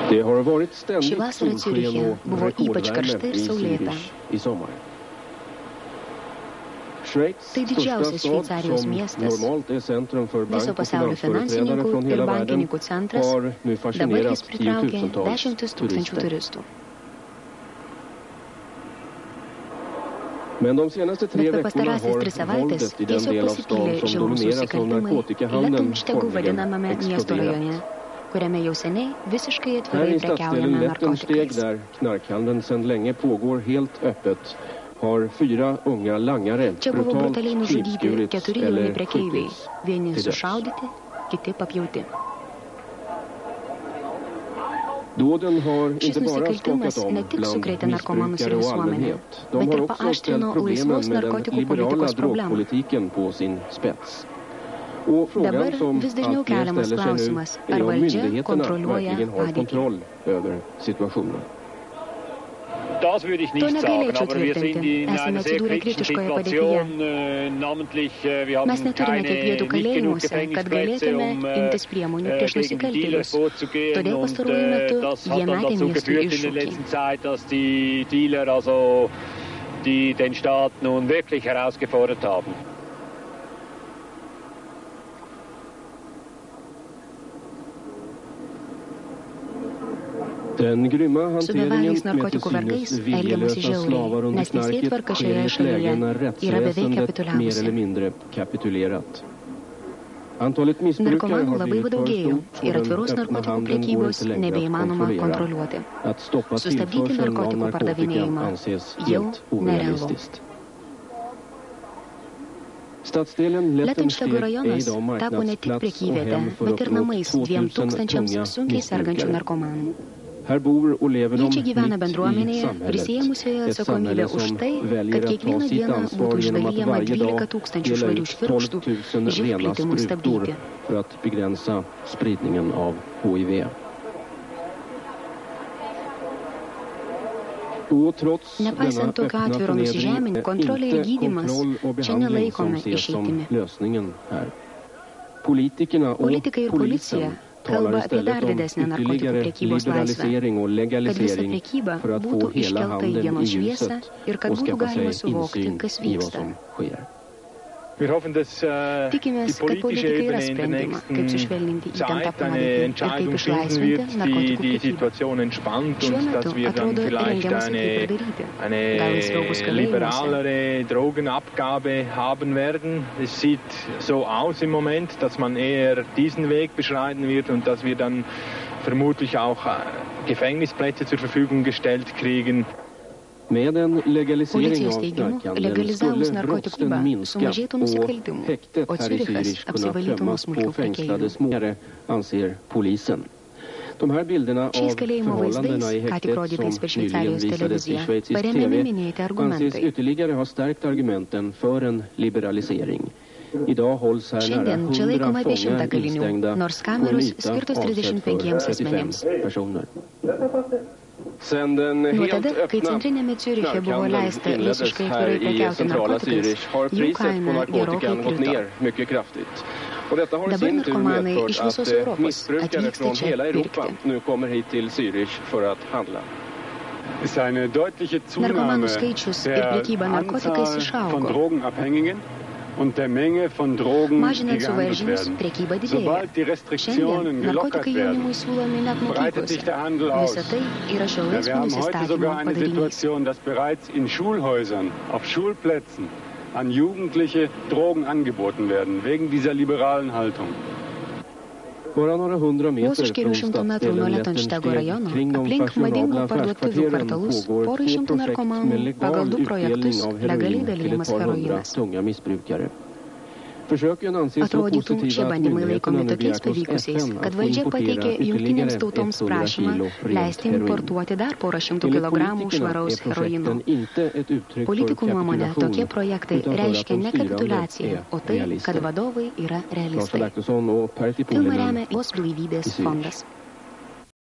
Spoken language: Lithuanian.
Ši vasara Ciuriche buvo ypač karšta ir saulėta. Tai didžiausias Šveicarijos miestas, viso pasaulio finansininkų ir bankininkų centras, dabar jis pritraukė 10 000 turistų. Bet per pastarąsias 3 savaitės tiesiog pasipylė žiaurūs nusikaltimai Letenštegų vadinamame miesto rajone, kuriame jau seniai visiškai atvirai prekiaujame narkotikais. Čia buvo brutaliai nužudyti 4 jauni prekeiviai, vieni sušaudyti, kiti papjauti. Šis nusikaltimas ne tik sukrėtė narkomanus ir visuomenę, bet ir paaštrino laisvos narkotikų politikos problemą. Dabar vis dažniau keliamas klausimas, ar valdžia kontroliuoja padėtį. To negalėčiau tvirtinti. Esame atsidūrę kritiškoje padėtyje. Mes neturime tiek vietų kalėjimuose, kad galėtume imtis priemonių prieš nusikaltėlius. Todėl pastaruoju metu jie metė miestui iššūkį. Su bevagiais narkotikų vergais elgiamasi žiauriai, nes teisėtvarka šioje šalyje yra beveik kapituliavusi. Narkomanų labai padaugėjo ir atviros narkotikų prekybos nebeįmanoma kontroliuoti. Sustabdyti narkotikų pardavinėjimą jau nerealu. Letenštego rajonas tapo ne tik prekyvietė, bet ir namais 2000 sunkiai sergančių narkomanų. Jie čia gyvena bendruomenėje, prisiėmusioje atsakomybę už tai, kad kiekvieną dieną būtų išdalijama 12 000 švarių švirkštų živ plitimui stabdyti. Nepaisant tokio atviro nusižeminimo, kontrolė ir gydymas čia nelaikome išeitimi. Politikai ir policija kalba apie dar didesnę narkotikų prekybos laisvę, kad visa prekyba būtų iškelta į dienos šviesą ir kad būtų galima suvokti, kas vyksta. Tikimės, kad politikai ras sprendimą, kaip sušvelninti įtemptą padėtį ir kaip išlaisvinti narkotikų prekybą. Šiuo metu atrodo rengiamasi kaip padaryti. Gal laisviau bus kalėjimuose. Policijos teigimu, legalizavus narkotikų sumažėtų nusikaltimų, o Ciurichas apsivalytų nuo smulkių prekeivių. Šiais kalėjimo vaizdais, ką tik rodytais per Šveicarijos televiziją, paremiami minėti argumentai. Šiandien čia laikoma apie 100 kalinių, nors kameros skirtos 35 asmenims. Nuo tada, kai centrinėme Ciuriche buvo leista visiškai atvirai prekiauti narkotikais, jų kaina gerokai krito. Dabar narkomanai iš visos Europos atvyksta čia pirkti. Narkomanų skaičius ir prekyba narkotikais išaugo. Mažinant suvaržymus, prekyba didėja. Šiandien narkotikai jaunimui siūlomi net mokyklose. Visa tai yra šio laisvo nusistatymo padarinys. An Jugendliche Drogen angeboten werden, wegen dieser liberalen Haltung. Vos už kelių šimtų metrų nuo Letenštego rajono, aplink madingų parduotuvių kvartalus, porai šimtų narkomanų pagal 2 projektus legaliai dalijamas heroinas. Atrodytų, šie bandymai laikomi tokiais pavykusiais, kad valdžia pateikė jungtinėms tautoms prašymą leisti importuoti dar 100 kilogramų švaraus heroino. Politikų nuomonė, tokie projektai reiškia ne kapituliaciją, o tai, kad vadovai yra realistai. Filmą remia Jos blaivybės fondas.